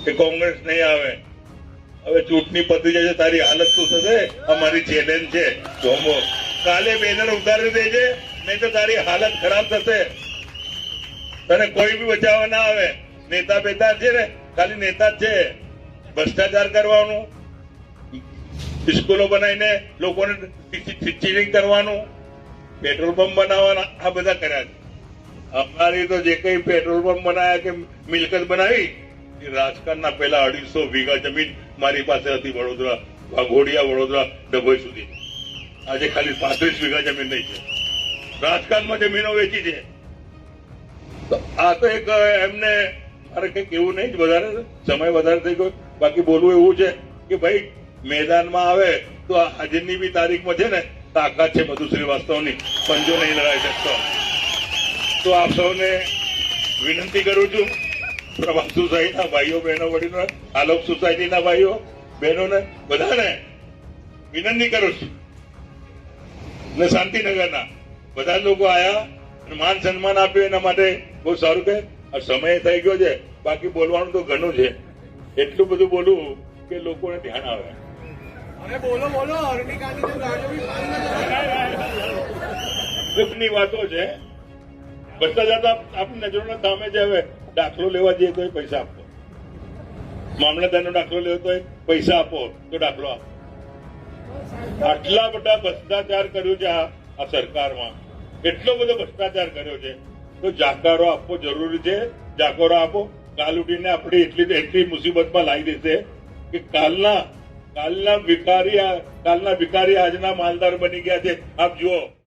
કે કોંગ્રેસ નહીં આવે. હવે ચૂંટણી પતી જશે, તારી હાલત શું થશે? અમારી ચેલેન્જ છે. જોમો કાલે બેનર ઉતારી દેજે, નહીં તો તારી હાલત ખરાબ થશે. તને કોઈ બી બચાવવા ના આવે. નેતા બેતા છે ને, ખાલી નેતા જ છે. ભ્રષ્ટાચાર કરવાનું, સ્કૂલો બનાવીને લોકોને ચીટિંગ કરવાનું, પેટ્રોલ પંપ બનાવવાના, આ બધા કર્યા છે. અમારી તો જે કઈ પેટ્રોલ પંપ બનાવ્યા કે મિલકત બનાવી, એ રાજકારણના પહેલા 250 વીઘા જમીન મારી પાસે હતી વડોદરા, વાઘોડિયા વડોદરા ડભોઈ સુધી. આજે ખાલી 35 વીઘા જમીન નહીં છે. રાજકારણમાં જમીનો વેચી છે. તો આ તો એક એમને મારે કઈ કેવું નહીં, વધારે સમય વધારે થઈ ગયો. બાકી બોલવું એવું છે કે ભાઈ મેદાનમાં આવે તો આજની બી તારીખમાં છે ને તાકાત છે મધુ શ્રીવાસ્તવની, પંજો નહીં લડાઈ શકતો. તો આપ સૌને વિનંતી કરું છું, પ્રભાત સોસાયટીના ભાઈઓ બહેનો વડીલો, આલોક સોસાયટીના ભાઈઓ બહેનોને બધાને વિનંતી કરું છું, ને શાંતિનગરના બધા લોકો આયા અને માન સન્માન આપ્યું, એના માટે બહુ સારું. કે સમય થઈ ગયો છે, બાકી બોલવાનું તો ઘણું છે. એટલું બધું બોલું કે લોકોને ધ્યાન આવે. દુઃખની વાતો છે. ભ્રષ્ટાચાર આપણી નજરોના સામે છે. હવે દાખલો લેવા જઈએ તો પૈસા આપો, મામલતદારનો દાખલો લેવો તો પૈસા આપો તો દાખલો આપો. આટલા બધા ભ્રષ્ટાચાર કર્યો છે આ સરકારમાં, એટલો બધો ભ્રષ્ટાચાર કર્યો છે. તો જાકારો આપવો જરૂરી છે. જાકારો આપો. કાલ ઉઠીને આપણે એટલી મુસીબતમાં લાવી દેશે કે કાલના ભિખારી આજના માલદાર બની ગયા છે. આપ જુઓ.